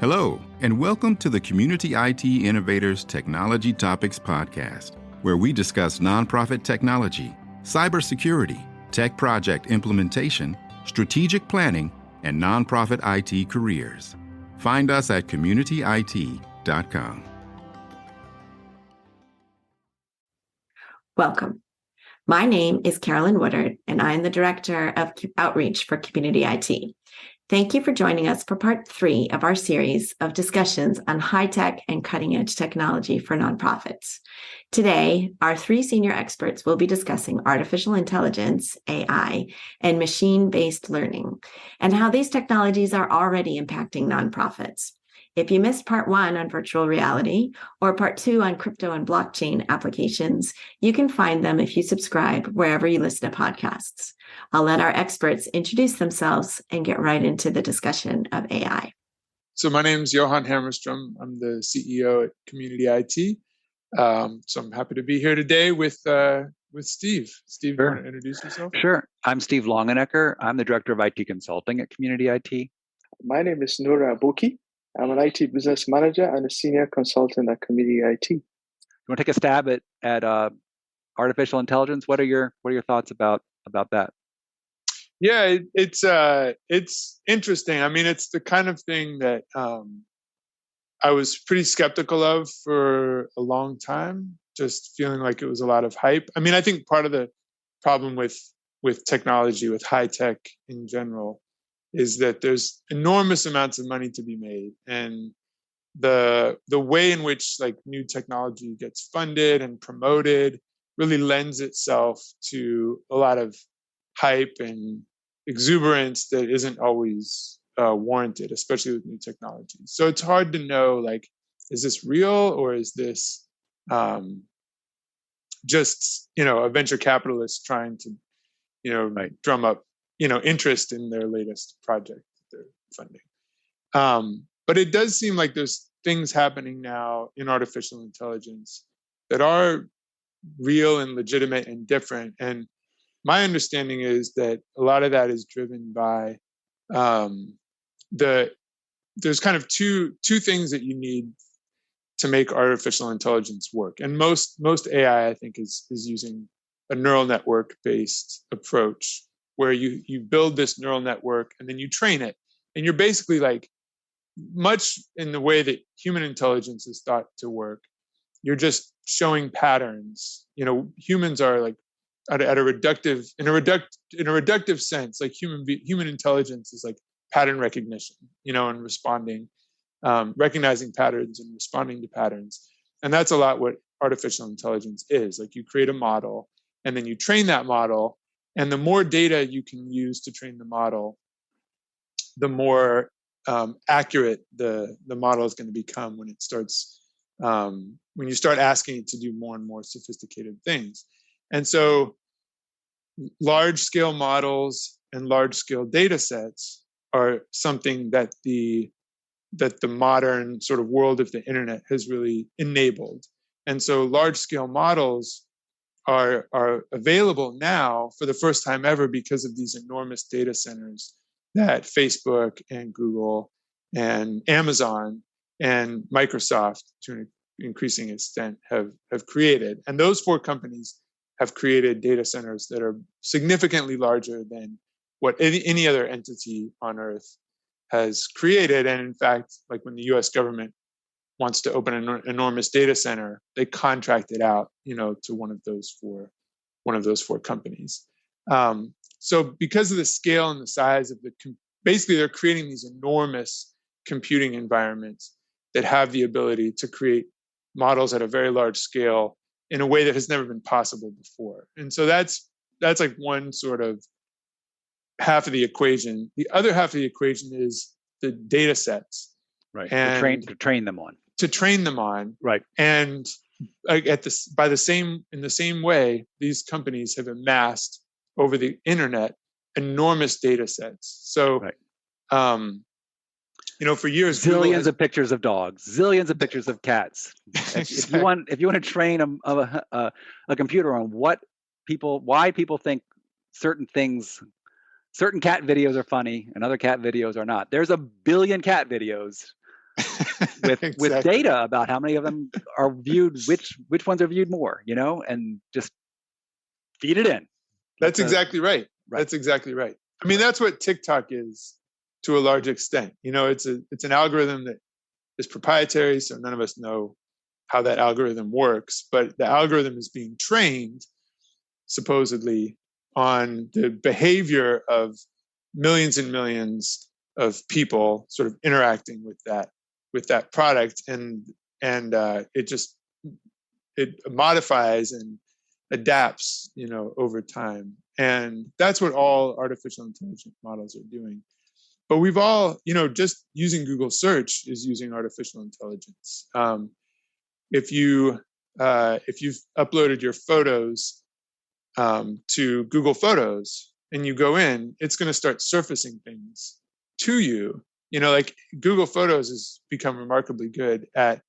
Hello, and welcome to the Community IT Innovators Technology Topics Podcast, where we discuss nonprofit technology, cybersecurity, tech project implementation, strategic planning, and nonprofit IT careers. Find us at communityit.com. Welcome. My name is Carolyn Woodard, and I am the Director of Outreach for Community IT. Thank you for joining us for part 3 of our series of discussions on high-tech and cutting-edge technology for nonprofits. Today, our 3 senior experts will be discussing artificial intelligence, AI, and machine-based learning, and how these technologies are already impacting nonprofits. If you missed part 1 on virtual reality or part 2 on crypto and blockchain applications, you can find them if you subscribe wherever you listen to podcasts. I'll let our experts introduce themselves and get right into the discussion of AI. So my name is Johan Hammerstrom. I'm the CEO at Community IT. So I'm happy to be here today with Steve. Steve, Sure. You want to introduce yourself? Sure. I'm Steve Longenecker. I'm the Director of IT Consulting at Community IT. My name is Nura Aboki. I'm an IT business manager and a senior consultant at Community IT. You want to take a stab at artificial intelligence? What are your thoughts about that? Yeah, it's interesting. I mean, it's the kind of thing that I was pretty skeptical of for a long time, just feeling like it was a lot of hype. I mean, I think part of the problem with technology, with high tech in general, is that there's enormous amounts of money to be made, and the way in which like new technology gets funded and promoted really lends itself to a lot of hype and exuberance that isn't always warranted, especially with new technology. So it's hard to know, like, is this real or is this just a venture capitalist trying to drum up interest in their latest project that they're funding. But it does seem like there's things happening now in artificial intelligence that are real and legitimate and different. And my understanding is that a lot of that is driven by there's kind of two things that you need to make artificial intelligence work. And most AI, I think, is using a neural network based approach, where you build this neural network and then you train it. And you're basically like, much in the way that human intelligence is thought to work, you're just showing patterns. Humans are like in a reductive sense, like human intelligence is like pattern recognition, and responding, recognizing patterns and responding to patterns. And that's a lot what artificial intelligence is. Like, you create a model and then you train that model. And the more data you can use to train the model, the more accurate the model is going to become when it starts, when you start asking it to do more and more sophisticated things. And so large-scale models and large-scale data sets are something that the modern sort of world of the internet has really enabled. And so large-scale models are available now for the first time ever because of these enormous data centers that Facebook and Google and Amazon and Microsoft, to an increasing extent, have created. And those 4 companies have created data centers that are significantly larger than what any other entity on Earth has created. And in fact, like when the US government wants to open an enormous data center, they contract it out, to one of those four companies. So because of the scale and the size of basically they're creating these enormous computing environments that have the ability to create models at a very large scale in a way that has never been possible before. And so that's like one sort of half of the equation. The other half of the equation is the data sets. Right. And to train them on. To train them on. Right. And in the same way, these companies have amassed over the internet enormous data sets. So, right. For years, zillions of pictures of dogs, zillions of pictures of cats. If you want to train a computer on why people think certain cat videos are funny and other cat videos are not, there's a billion cat videos with Exactly. data about how many of them are viewed, which ones are viewed more, and just feed it in. That's exactly right. That's exactly right. I mean, that's what TikTok is to a large extent. It's an algorithm that is proprietary, so none of us know how that algorithm works, but the algorithm is being trained supposedly on the behavior of millions and millions of people sort of interacting with that product, and it modifies and adapts over time. And that's what all artificial intelligence models are doing. But we've all, just using Google search is using artificial intelligence. If you've uploaded your photos to Google Photos and you go in, it's going to start surfacing things to you. Like Google Photos has become remarkably good at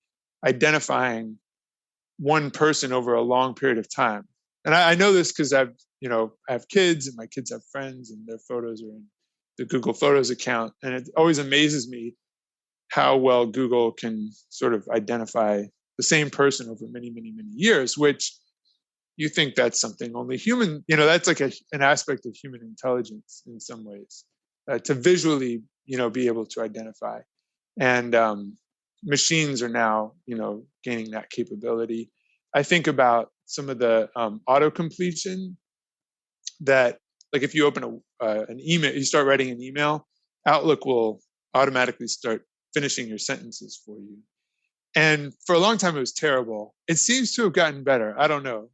identifying one person over a long period of time. And I know this because I have kids, and my kids have friends, and their photos are in the Google Photos account. And it always amazes me how well Google can sort of identify the same person over many, many, many years, which you think that's something only human, that's like an aspect of human intelligence in some ways, to visually, be able to identify. And machines are now, gaining that capability. I think about some of the auto completion that, like, if you open an email, you start writing an email, Outlook will automatically start finishing your sentences for you. And for a long time, it was terrible. It seems to have gotten better. I don't know.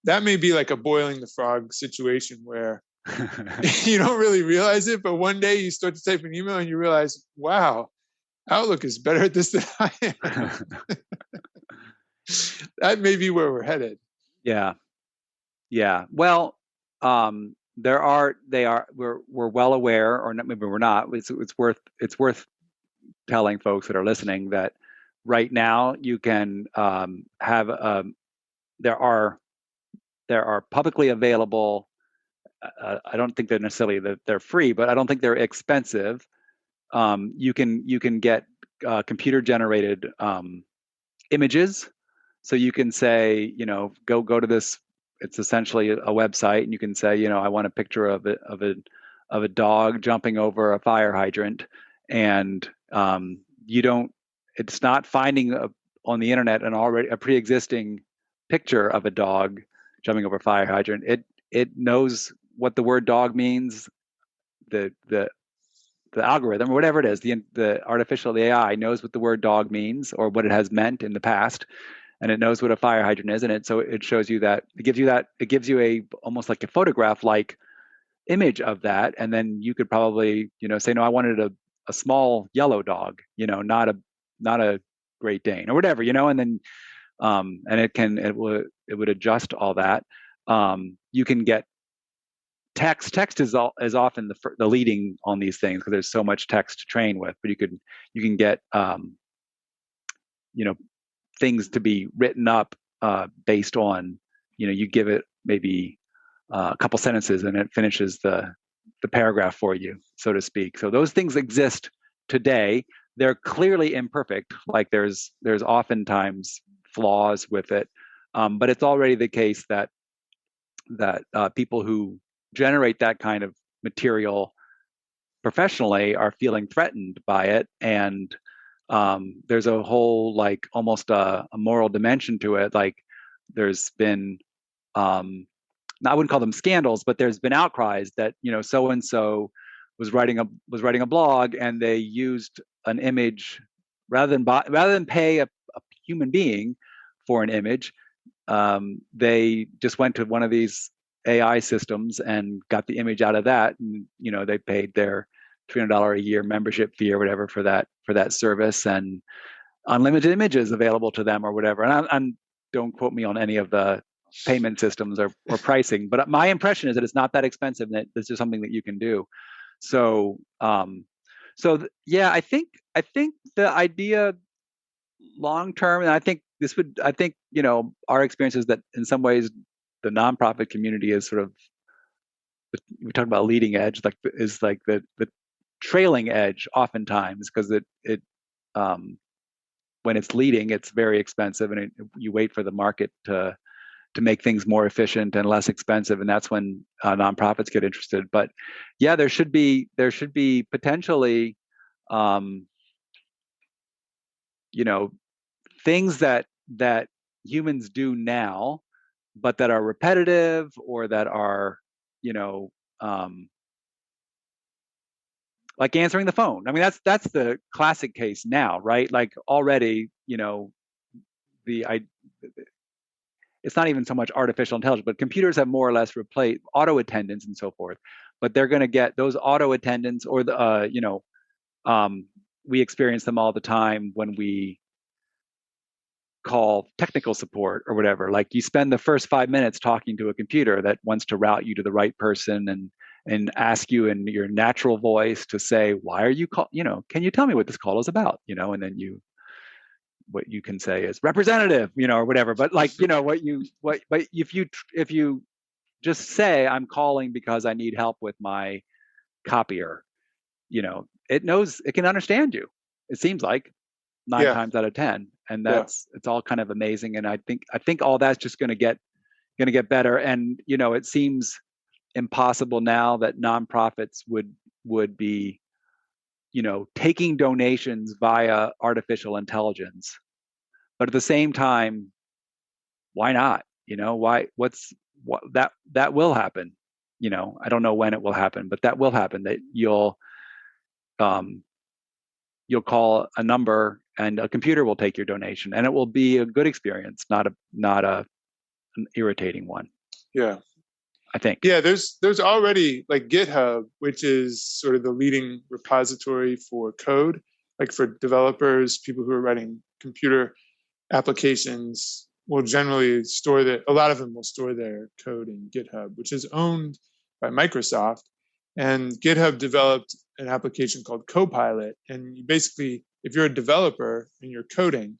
That may be like a boiling the frog situation where you don't really realize it, but one day you start to type an email and you realize, wow, Outlook is better at this than I am. That may be where we're headed. Yeah. Well, we're well aware, or not, maybe we're not. It's worth telling folks that are listening that right now you can have there are publicly available. I don't think they're necessarily that they're free, but I don't think they're expensive. You can get computer generated images. So you can say, go to this. It's essentially a website, and you can say, I want a picture of a dog jumping over a fire hydrant, and it's not finding on the internet a pre-existing picture of a dog jumping over a fire hydrant. It knows what the word dog means. The algorithm, or whatever it is, the artificial AI knows what the word dog means, or what it has meant in the past, and it knows what a fire hydrant is, and it shows you that. It gives you a almost like a photograph like image of that, and then you could probably say, no, I wanted a small yellow dog, not a Great Dane or whatever, and then and it would adjust all that. You can get text. Text is often the leading on these things because there's so much text to train with. But you can get things to be written up based on you give it maybe a couple sentences and it finishes the paragraph for you, so to speak. So those things exist today. They're clearly imperfect. Like there's oftentimes flaws with it, but it's already the case that people who generate that kind of material professionally are feeling threatened by it, and there's a whole like almost a moral dimension to it. Like there's been I wouldn't call them scandals, but there's been outcries that so and so was writing a blog, and they used an image rather than pay a human being for an image. They just went to one of these AI systems and got the image out of that, and they paid their $300 a year membership fee or whatever for that service, and unlimited images available to them or whatever. And don't quote me on any of the payment systems or pricing, but my impression is that it's not that expensive, and that this is something that you can do. So yeah, I think the idea long term, and I think our experience is that in some ways the nonprofit community is sort of, we talk about leading edge, is like the trailing edge oftentimes, because when it's leading, it's very expensive, and you wait for the market to make things more efficient and less expensive, and that's when nonprofits get interested. But yeah, there should be potentially, things that humans do now, but that are repetitive or that are, like answering the phone. I mean, that's the classic case now, right? Like already, it's not even so much artificial intelligence, but computers have more or less replaced auto attendants and so forth. But they're going to get those auto attendants, or we experience them all the time when we call technical support or whatever. Like you spend the first 5 minutes talking to a computer that wants to route you to the right person and ask you in your natural voice to say, why are you call? Can you tell me what this call is about? And then what you can say is representative, or whatever. But like, but if you just say, I'm calling because I need help with my copier, it knows, it can understand you. It seems like 9 times out of 10. And it's all kind of amazing. And I think all that's just going to get better. And, it seems impossible now that nonprofits would be, taking donations via artificial intelligence. But at the same time, why not? That will happen. I don't know when it will happen, but that will happen. That you'll call a number and a computer will take your donation, and it will be a good experience, not an irritating one. Yeah. I think. Yeah, there's already like GitHub, which is sort of the leading repository for code, like for developers, people who are writing computer applications will generally a lot of them will store their code in GitHub, which is owned by Microsoft. And GitHub developed an application called Copilot. And you basically, if you're a developer and you're coding,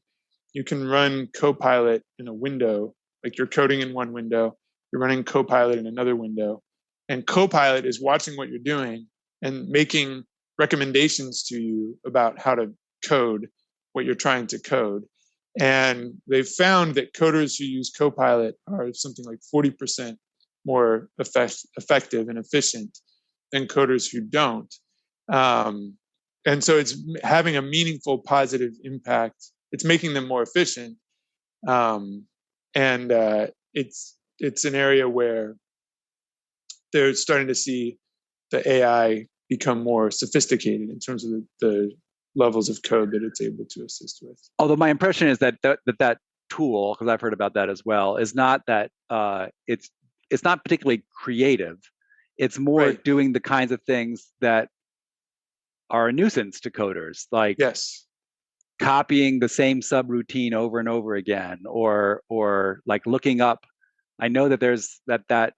you can run Copilot in a window, like you're coding in one window, you're running Copilot in another window. And Copilot is watching what you're doing and making recommendations to you about how to code what you're trying to code. And they've found that coders who use Copilot are something like 40% more effective and efficient than coders who don't. And so it's having a meaningful positive impact. It's making them more efficient. It's an area where they're starting to see the AI become more sophisticated in terms of the levels of code that it's able to assist with. Although my impression is that tool, because I've heard about that as well, is not that it's not particularly creative. It's more doing the kinds of things that are a nuisance to coders, like copying the same subroutine over and over again, or like looking up. I know that there's that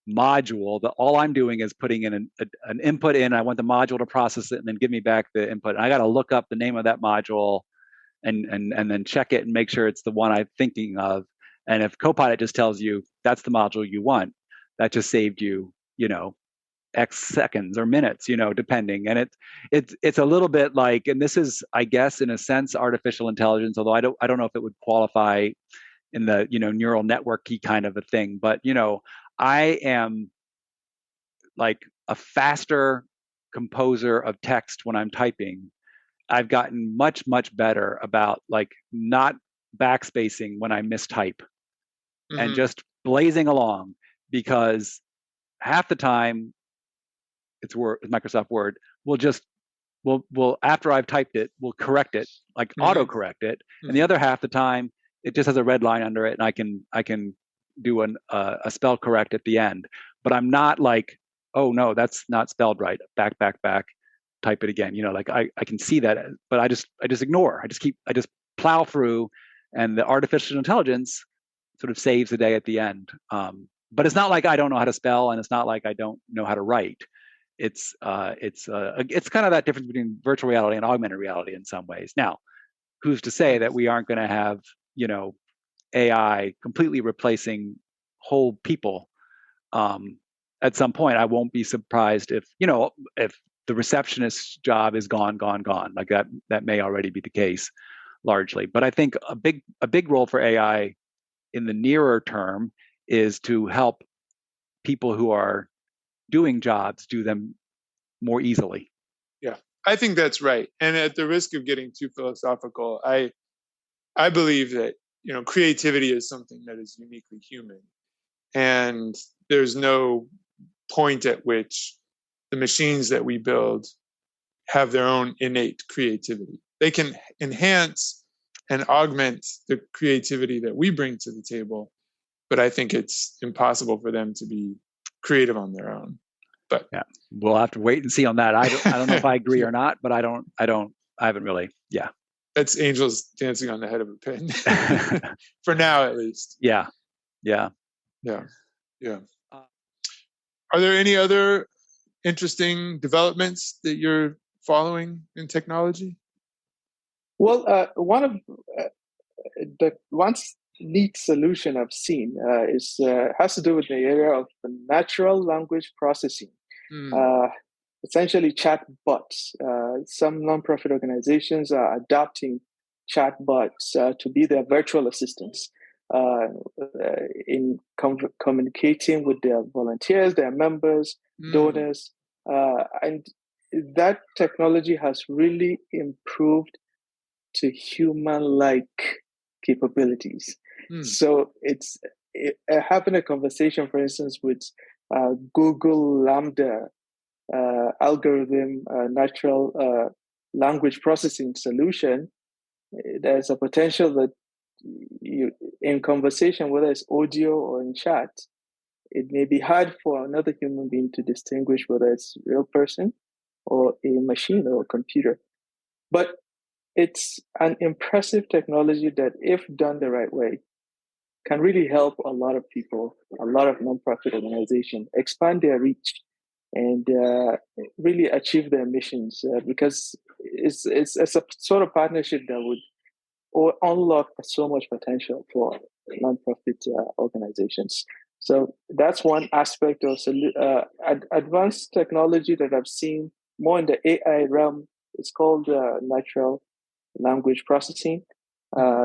module that all I'm doing is putting in an input in. I want the module to process it and then give me back the input. And I got to look up the name of that module and then check it and make sure it's the one I'm thinking of. And if Copilot just tells you that's the module you want, that just saved you, X seconds or minutes, depending. And it's a little bit like, and this is, I guess, in a sense, artificial intelligence, although I don't know if it would qualify in the, neural network-y kind of a thing. But, I am like a faster composer of text when I'm typing. I've gotten much, much better about like not backspacing when I mistype and just blazing along, because half the time it's Microsoft Word will after I've typed it, we'll correct it, like auto-correct it. And the other half the time, it just has a red line under it, and I can do a spell correct at the end. But I'm not like, oh no, that's not spelled right. Back, type it again. Like I can see that, but I just ignore. I just plow through, and the artificial intelligence sort of saves the day at the end. But it's not like I don't know how to spell, and it's not like I don't know how to write. It's kind of that difference between virtual reality and augmented reality in some ways. Now, who's to say that we aren't going to have, AI completely replacing whole people at some point? I won't be surprised if the receptionist's job is gone. Like that may already be the case largely. But I think a big role for AI in the nearer term is to help people who are doing jobs do them more easily. Yeah, I think that's right. And at the risk of getting too philosophical, I believe that, creativity is something that is uniquely human. And there's no point at which the machines that we build have their own innate creativity. They can enhance and augment the creativity that we bring to the table, but I think it's impossible for them to be creative on their own. But yeah, we'll have to wait and see on that. I don't know if I agree or not, but I haven't really. Yeah, that's angels dancing on the head of a pin for now, at least. Yeah. Are there any other interesting developments that you're following in technology? Well, one of the neat solution I've seen has to do with the area of natural language processing. Essentially chatbots. Some nonprofit organizations are adopting chatbots to be their virtual assistants in communicating with their volunteers, their members, donors. And that technology has really improved to human-like capabilities. So it's having a conversation, for instance, with Google Lambda algorithm, natural language processing solution. There's a potential that you, in conversation, whether it's audio or in chat, it may be hard for another human being to distinguish whether it's a real person or a machine or a computer. But it's an impressive technology that, if done the right way, can really help a lot of people, a lot of nonprofit organizations expand their reach and really achieve their missions, because it's a sort of partnership that would unlock so much potential for nonprofit organizations. So that's one aspect of advanced technology that I've seen more in the AI realm. It's called natural language processing.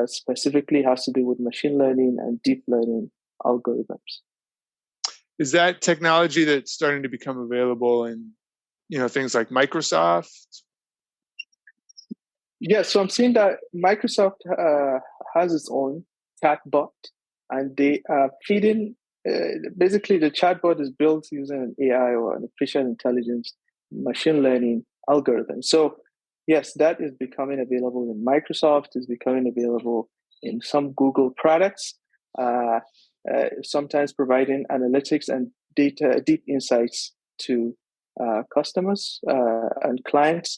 Specifically has to do with machine learning and deep learning algorithms. Is that technology that's starting to become available in, things like Microsoft? Yes, so I'm seeing that Microsoft has its own chatbot, and they are feeding. Basically, the chatbot is built using an AI or an artificial intelligence machine learning algorithm. So yes, that is becoming available in Microsoft, is becoming available in some Google products, sometimes providing analytics and data, deep insights to customers and clients.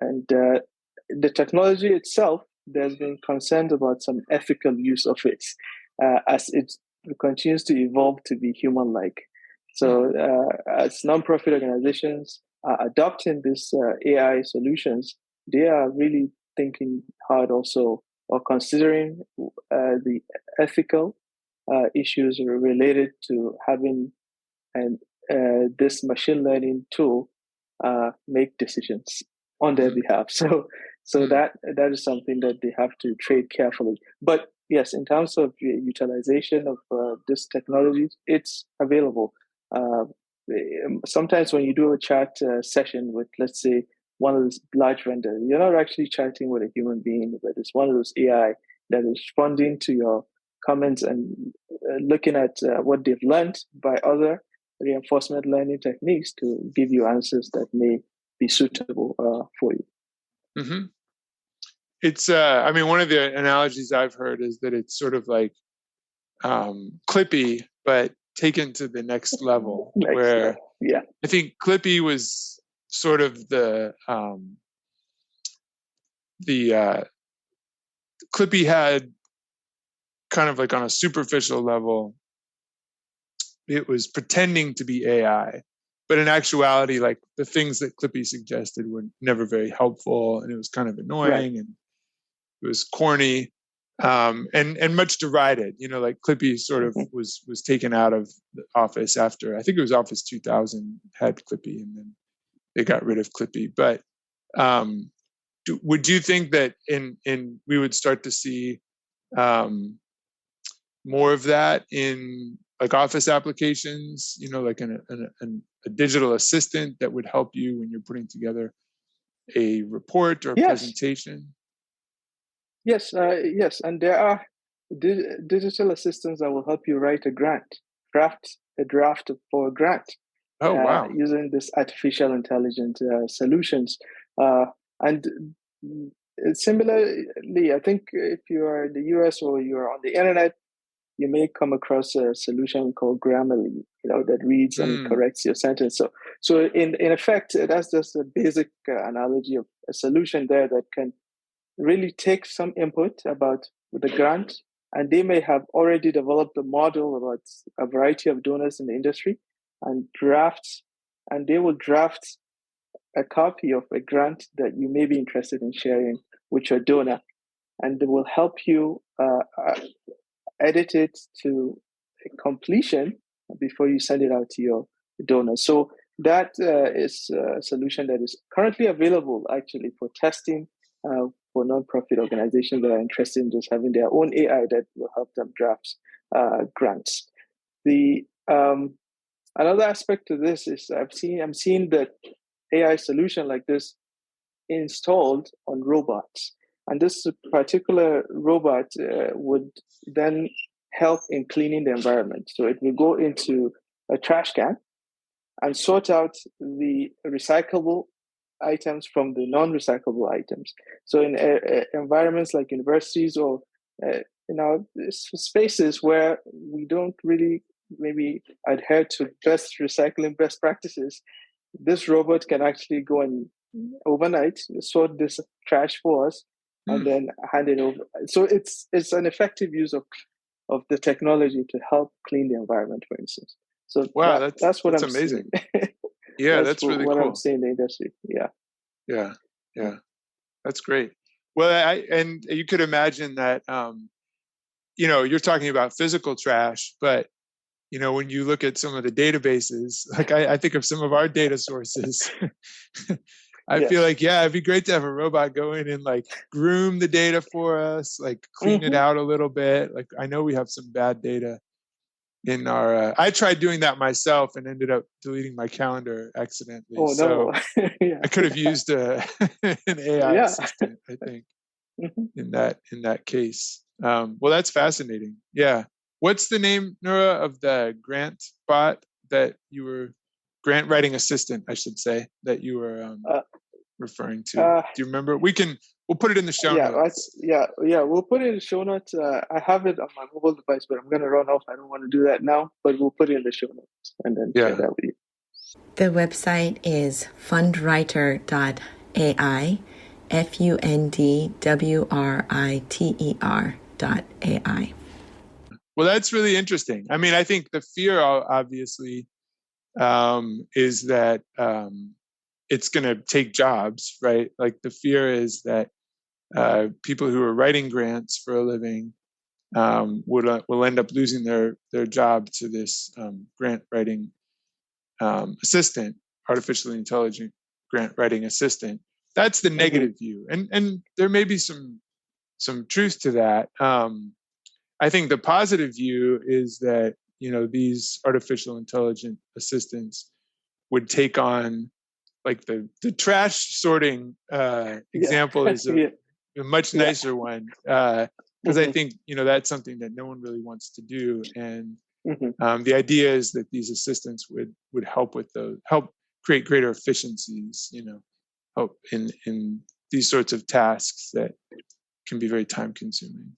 And the technology itself, there's been concern about some ethical use of it as it continues to evolve to be human-like. So as nonprofit organizations are adopting these AI solutions, they are really thinking hard also, or considering the ethical issues related to having this machine learning tool make decisions on their behalf. So that is something that they have to trade carefully. But yes, in terms of utilization of this technology, it's available. Sometimes when you do a chat session with, let's say, one of those large vendors, you're not actually chatting with a human being, but it's one of those AI that is responding to your comments and looking at what they've learned by other reinforcement learning techniques to give you answers that may be suitable for you. Mm-hmm. It's, one of the analogies I've heard is that it's sort of like Clippy, but taken to the next level. Yeah, I think Clippy was sort of the Clippy had kind of like on a superficial level, it was pretending to be AI, but in actuality, like the things that Clippy suggested were never very helpful, and it was kind of annoying, and it was corny, and much derided. Like Clippy sort of was taken out of the office after, I think it was Office 2000 had Clippy, and then they got rid of Clippy. But would you think that in we would start to see more of that in like office applications? Like a digital assistant that would help you when you're putting together a report or a presentation? Yes, and there are digital assistants that will help you write a draft for a grant. Oh, wow. Using this artificial intelligence solutions. And similarly, I think if you are in the US or you're on the internet, you may come across a solution called Grammarly, that reads and corrects your sentence. So in effect, that's just a basic analogy of a solution there that can really take some input about the grant, and they may have already developed a model about a variety of donors in the industry and they will draft a copy of a grant that you may be interested in sharing with your donor, and they will help you edit it to completion before you send it out to your donor. So that is a solution that is currently available actually for testing for nonprofit organizations that are interested in just having their own AI that will help them draft grants. The another aspect to this is I'm seeing that AI solution like this installed on robots, and this particular robot would then help in cleaning the environment. So it will go into a trash can and sort out the recyclable items from the non-recyclable items. So in environments like universities or spaces where we don't really maybe adhere to best practices, this robot can actually go and overnight sort this trash for us and then hand it over. So it's an effective use of the technology to help clean the environment, for instance. So wow, that's what I'm amazing. Seeing. Yeah, that's really what cool. I'm seeing in the industry. Yeah, that's great. Well, and you could imagine that you're talking about physical trash, but when you look at some of the databases, like I think of some of our data sources, I feel like, it'd be great to have a robot go in and like groom the data for us, like clean it out a little bit. Like I know we have some bad data in our, I tried doing that myself and ended up deleting my calendar accidentally. Oh, no. I could have used an AI assistant, I think, in that case. Well, that's fascinating. Yeah. What's the name, Nura, of the grant bot that you were, grant writing assistant, I should say, that you were referring to? Do you remember? We'll put it in the show notes. We'll put it in the show notes. I have it on my mobile device, but I'm going to run off. I don't want to do that now, but we'll put it in the show notes and then share that with you. The website is fundwriter.ai, fundwriter.ai. Well, that's really interesting. I mean, I think the fear, obviously, is that it's going to take jobs, right? Like the fear is that people who are writing grants for a living will end up losing their job to this grant writing assistant, artificially intelligent grant writing assistant. That's the negative view, and there may be some truth to that. I think the positive view is that these artificial intelligent assistants would take on, like the trash sorting example is a much nicer one, because I think that's something that no one really wants to do, and the idea is that these assistants would help with help create greater efficiencies, help in these sorts of tasks that can be very time consuming.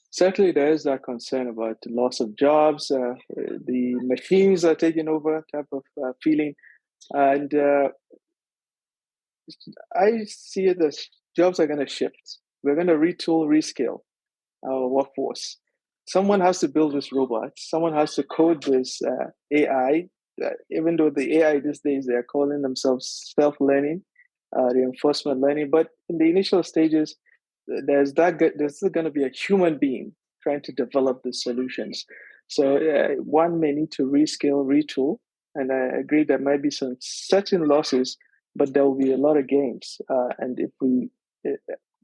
Certainly, there is that concern about the loss of jobs, the machines are taking over type of feeling. And I see it as jobs are going to shift. We're going to retool, rescale our workforce. Someone has to build this robot. Someone has to code this AI. Even though the AI these days, they're calling themselves self-learning, reinforcement learning. But in the initial stages, there's still going to be a human being trying to develop the solutions. So one may need to rescale, retool, and I agree there might be some certain losses, but there will be a lot of gains. And if we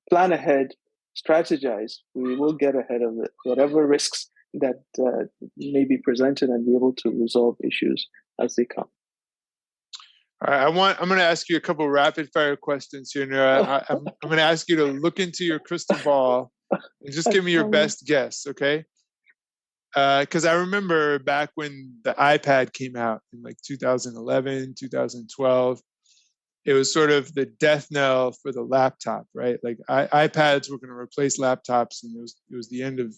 plan ahead, strategize, we will get ahead of it, whatever risks that may be presented, and be able to resolve issues as they come. All right, I'm going to ask you a couple rapid fire questions here, Nura. I'm going to ask you to look into your crystal ball and just give me your best guess, okay? Because I remember back when the iPad came out in like 2011, 2012, it was sort of the death knell for the laptop, right? Like iPads were going to replace laptops, and it was the end of,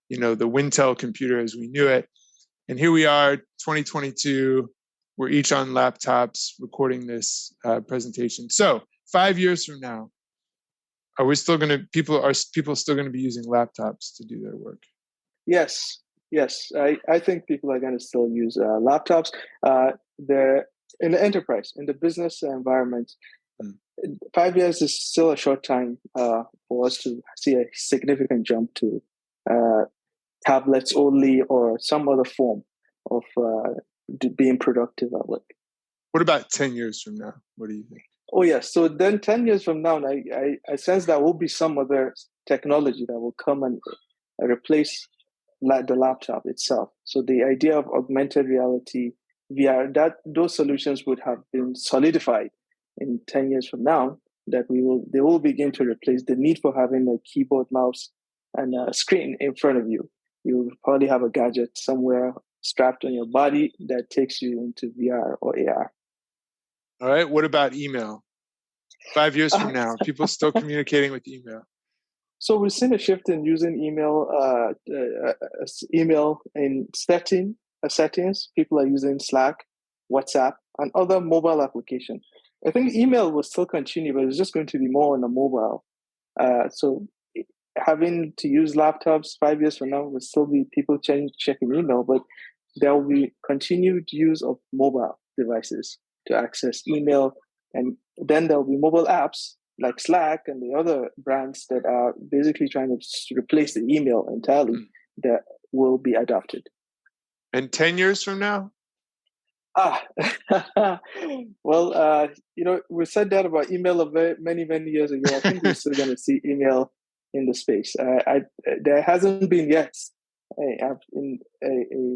the Wintel computer as we knew it. And here we are, 2022. We're each on laptops recording this presentation. So 5 years from now, are we still going to people still going to be using laptops to do their work? Yes. I think people are going to still use laptops. They're in the enterprise, in the business environment. 5 years is still a short time for us to see a significant jump to tablets only or some other form of being productive at work. What about 10 years from now? What do you think? Oh, yes. So then 10 years from now, I sense there will be some other technology that will come and replace the laptop itself. So the idea of augmented reality, VR, those solutions would have been solidified in 10 years from now, that they will begin to replace the need for having a keyboard, mouse, and a screen in front of you. You'll probably have a gadget somewhere strapped on your body that takes you into VR or AR. All right. What about email? 5 years from now, people still communicating with email. So we've seen a shift in using email in settings. People are using Slack, WhatsApp, and other mobile applications. I think email will still continue, but it's just going to be more on the mobile. So having to use laptops 5 years from now will still be people checking email, but there will be continued use of mobile devices to access email. And then there will be mobile apps like Slack and the other brands that are basically trying to replace the email entirely that will be adopted. And 10 years from now? Well, we said that about email many, many years ago. I think we're still going to see email in the space. There hasn't been yet a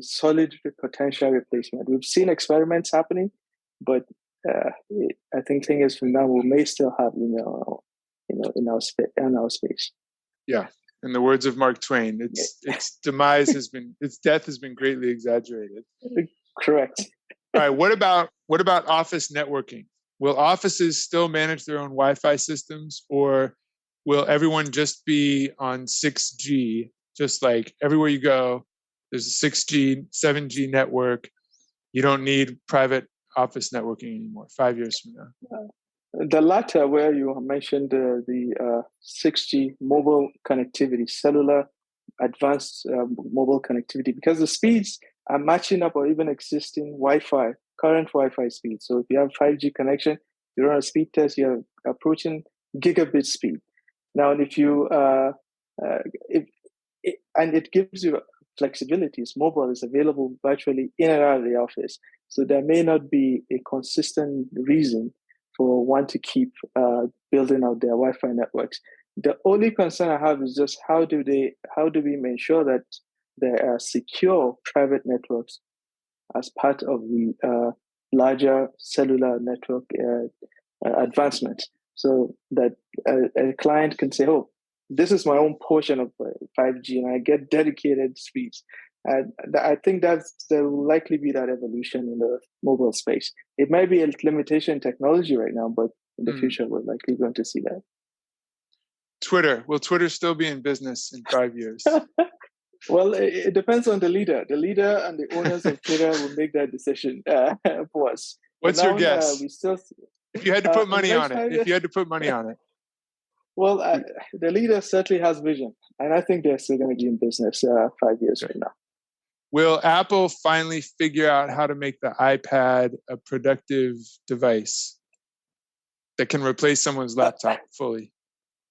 solid potential replacement. We've seen experiments happening, but I think 10 years from now, we may still have email, in our space. Yeah. In the words of Mark Twain, its death has been greatly exaggerated. Correct. All right. What about office networking? Will offices still manage their own Wi-Fi systems, or will everyone just be on 6G? Just like everywhere you go, there's a 6G, 7G network. You don't need private office networking anymore 5 years from now. The latter, where you mentioned the 6G mobile connectivity, cellular advanced mobile connectivity, because the speeds are matching up or even existing current Wi-Fi speeds. So if you have 5G connection, you run a speed test, you're approaching gigabit speed. Now, if you and it gives you flexibility. It's mobile, is available virtually in and out of the office. So there may not be a consistent reason for one to keep building out their Wi-Fi networks. The only concern I have is just how do we make sure that there are secure private networks as part of the larger cellular network advancement, so that a client can say, oh, this is my own portion of 5G and I get dedicated speeds. And I think there will likely be that evolution in the mobile space. It might be a limitation in technology right now, but in the future, we're likely going to see that. Will Twitter still be in business in 5 years? Well, it depends on the leader. The leader and the owners of Twitter will make that decision for us. What's your guess? If you had to put money on it. Well, the leader certainly has vision, and I think they're still going to be in business 5 years from now. Will Apple finally figure out how to make the iPad a productive device that can replace someone's laptop fully?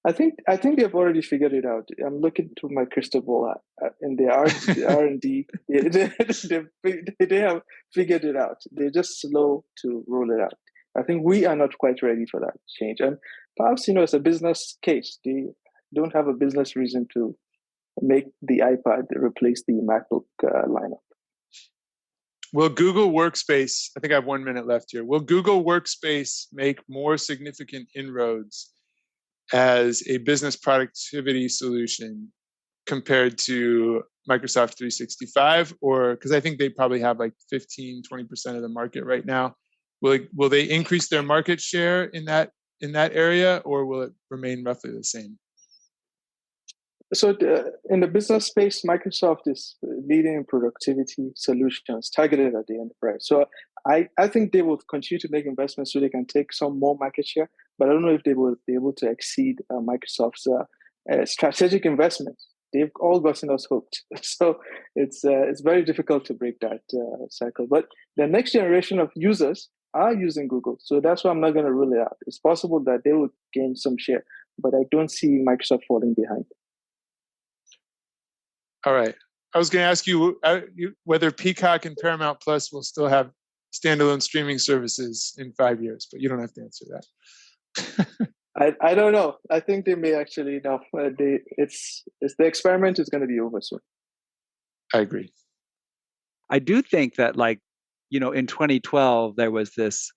I think they've already figured it out. I'm looking through my crystal ball, and they are R&D. They have figured it out. They're just slow to roll it out. I think we are not quite ready for that change, and perhaps it's a business case. They don't have a business reason to make the iPad replace the MacBook lineup. Will Google Workspace, I think I have 1 minute left here. Will Google Workspace make more significant inroads as a business productivity solution compared to Microsoft 365? Or, because I think they probably have like 15-20% of the market right now. Will they increase their market share in that area, or will it remain roughly the same? So in the business space, Microsoft is leading in productivity solutions targeted at the enterprise. So I think they will continue to make investments so they can take some more market share, but I don't know if they will be able to exceed Microsoft's strategic investments. They've all gotten us hooked. So it's very difficult to break that cycle. But the next generation of users are using Google. So that's why I'm not going to rule it out. It's possible that they will gain some share, but I don't see Microsoft falling behind. All right. I was going to ask you whether Peacock and Paramount Plus will still have standalone streaming services in 5 years, but you don't have to answer that. I don't know. I think they may actually know. It's the experiment is going to be over soon. I agree. I do think that, in 2012 there was this,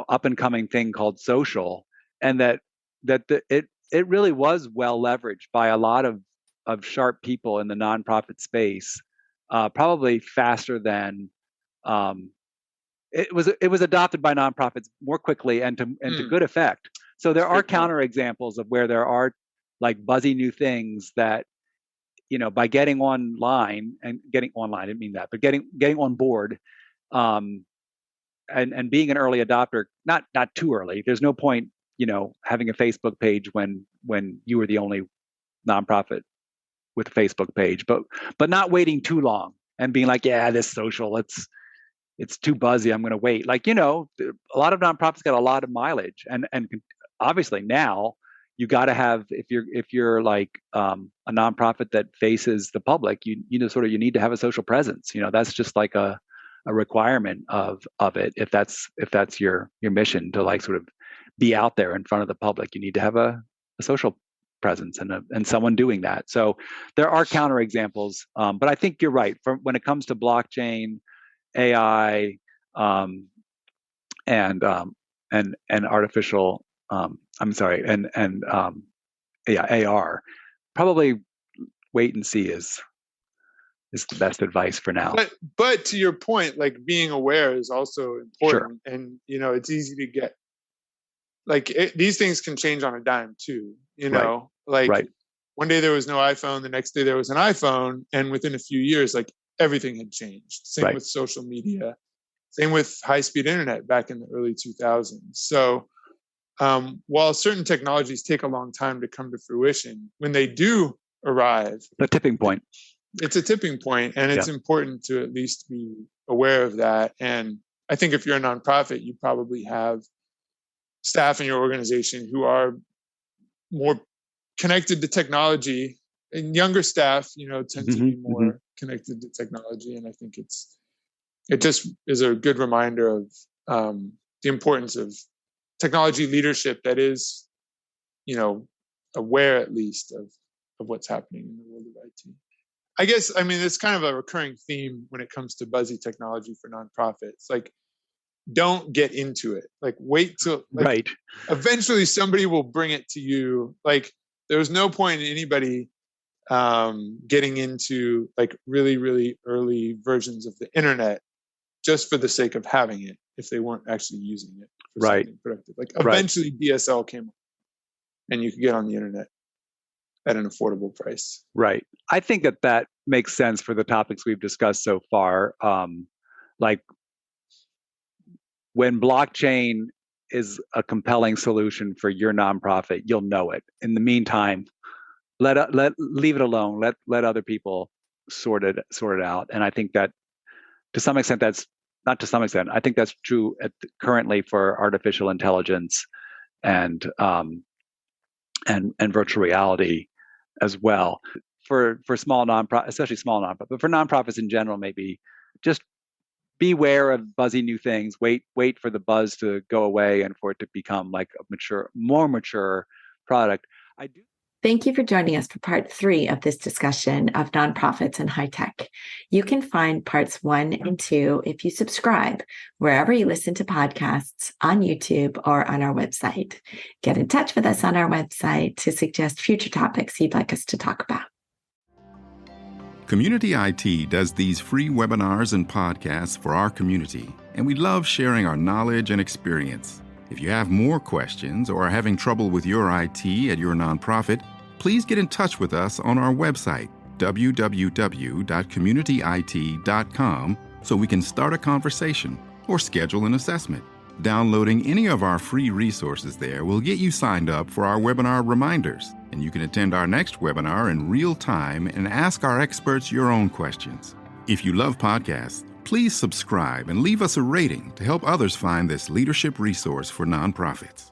up and coming thing called social, and that it really was well leveraged by a lot of sharp people in the nonprofit space, probably faster than it was adopted by nonprofits more quickly and to good effect. So there are counterexamples of where there are buzzy new things that, by getting online, I didn't mean that, but getting on board, and being an early adopter, not too early. There's no point, having a Facebook page when you were the only nonprofit with a Facebook page, but not waiting too long and being like, yeah, this social, it's too buzzy, I'm going to wait. A lot of nonprofits got a lot of mileage, and obviously now you got to have, if you're a nonprofit that faces the public, you need to have a social presence. That's just like a requirement of it. If that's your mission to sort of be out there in front of the public, you need to have a social presence and someone doing that. So there are counterexamples, but I think you're right. When it comes to blockchain, AI, and artificial, AR, probably wait and see is the best advice for now. But to your point, being aware is also important. Sure. And it's easy to get these things can change on a dime too. Right. One day there was no iPhone, the next day there was an iPhone, and within a few years, everything had changed. Same with social media, same with high-speed internet back in the early 2000s. So while certain technologies take a long time to come to fruition, when they do arrive, the tipping point. It's a tipping point, and it's important to at least be aware of that. And I think if you're a nonprofit, you probably have staff in your organization who are more connected to technology, and younger staff, tend to be more connected to technology. And I think it just is a good reminder of the importance of technology leadership that is, aware at least of what's happening in the world of IT. I guess, it's kind of a recurring theme when it comes to buzzy technology for nonprofits. Don't get into it. Wait till eventually somebody will bring it to you. There's no point in anybody getting into really, really early versions of the internet just for the sake of having it if they weren't actually using it for something productive. Eventually DSL came up and you could get on the internet at an affordable price. Right. I think that makes sense for the topics we've discussed so far. When blockchain is a compelling solution for your nonprofit, you'll know it. In the meantime, leave it alone. Let other people sort it out. And I think that to some extent, I think that's true currently for artificial intelligence and and virtual reality as well. For small nonprofit, especially small nonprofit, but for nonprofits in general, maybe just beware of buzzy new things. Wait for the buzz to go away and for it to become like a more mature product. Thank you for joining us for part 3 of this discussion of nonprofits and high tech. You can find parts 1 and 2 if you subscribe wherever you listen to podcasts, on YouTube or on our website. Get in touch with us on our website to suggest future topics you'd like us to talk about. Community IT does these free webinars and podcasts for our community, and we love sharing our knowledge and experience. If you have more questions or are having trouble with your IT at your nonprofit, please get in touch with us on our website, www.communityit.com, so we can start a conversation or schedule an assessment. Downloading any of our free resources there will get you signed up for our webinar reminders, and you can attend our next webinar in real time and ask our experts your own questions. If you love podcasts, please subscribe and leave us a rating to help others find this leadership resource for nonprofits.